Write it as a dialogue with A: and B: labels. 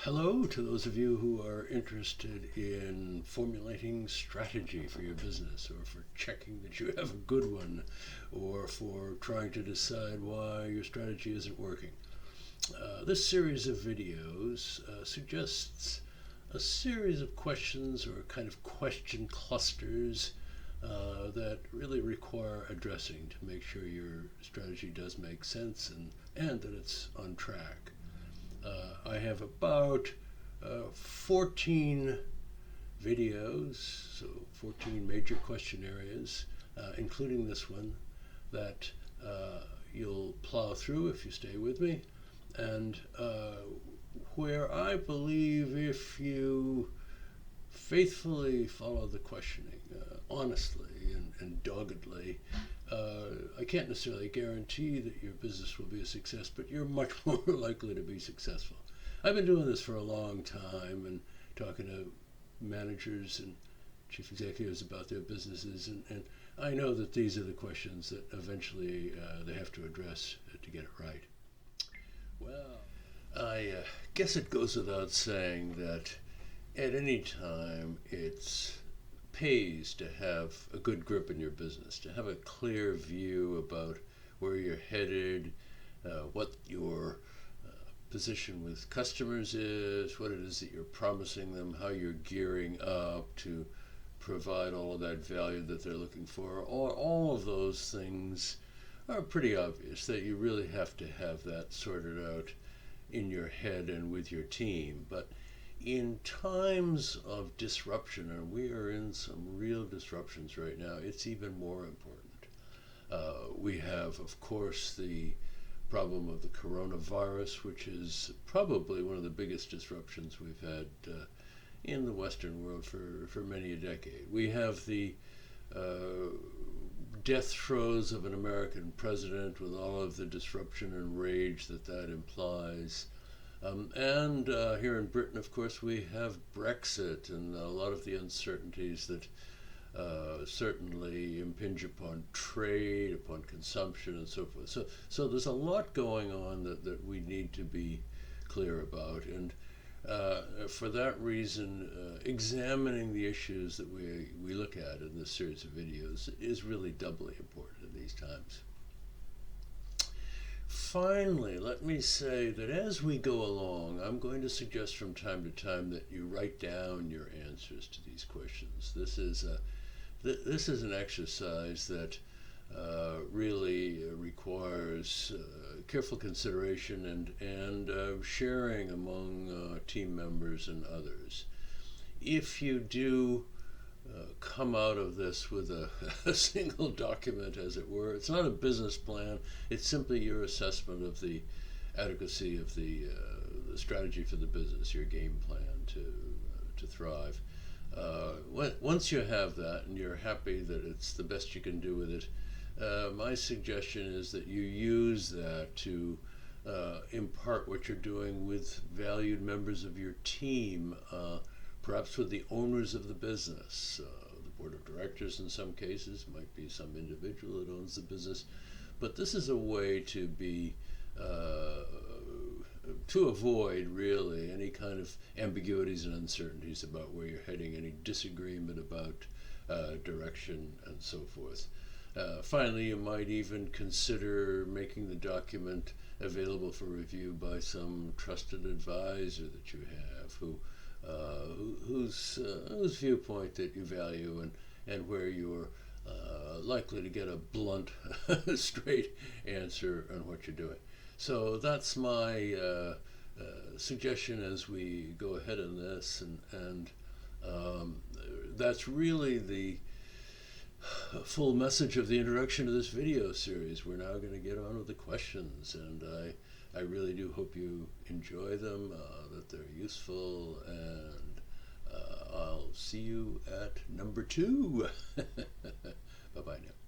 A: Hello to those of you who are interested in formulating strategy for your business, or for checking that you have a good one, or for trying to decide why your strategy isn't working. This series of videos suggests a series of questions, or kind of question clusters, that really require addressing to make sure your strategy does make sense and that it's on track. I have about 14 videos, so 14 major question areas, including this one, that you'll plow through if you stay with me, and where I believe if you faithfully follow the questioning, honestly and doggedly, I can't necessarily guarantee that your business will be a success, but you're much more likely to be successful. I've been doing this for a long time and talking to managers and chief executives about their businesses, and I know that these are the questions that eventually they have to address to get it right. Well, I guess it goes without saying that at any time it pays to have a good grip in your business, to have a clear view about where you're headed, what your position with customers is, what it is that you're promising them, how you're gearing up to provide all of that value that they're looking for. All of those things are pretty obvious, that you really have to have that sorted out in your head and with your team. But in times of disruption, and we are in some real disruptions right now, it's even more important. We have, of course, the problem of the coronavirus, which is probably one of the biggest disruptions we've had in the Western world for many a decade. We have the death throes of an American president, with all of the disruption and rage that implies. And here in Britain, of course, we have Brexit and a lot of the uncertainties that certainly impinge upon trade, upon consumption, and so forth. So there's a lot going on that we need to be clear about. And for that reason, examining the issues that we look at in this series of videos is really doubly important in these times. Finally, let me say that as we go along, I'm going to suggest from time to time that you write down your answers to these questions. This is an exercise that really requires careful consideration and sharing among team members and others. If you do come out of this with a single document, as it were, it's not a business plan, it's simply your assessment of the adequacy of the strategy for the business, your game plan to thrive. Once you have that and you're happy that it's the best you can do with it, my suggestion is that you use that to impart what you're doing with valued members of your team, perhaps with the owners of the business, the board of directors in some cases, might be some individual that owns the business. But this is a way to be to avoid really any kind of ambiguities and uncertainties about where you're heading, any disagreement about direction and so forth. Finally, you might even consider making the document available for review by some trusted advisor that you have, whose viewpoint that you value, and where you're likely to get a blunt, straight answer on what you're doing. So that's my suggestion as we go ahead in this, and that's really the full message of the introduction to this video series. We're now going to get on with the questions, and I really do hope you enjoy them, that they're useful, and I'll see you at number 2. Bye-bye now.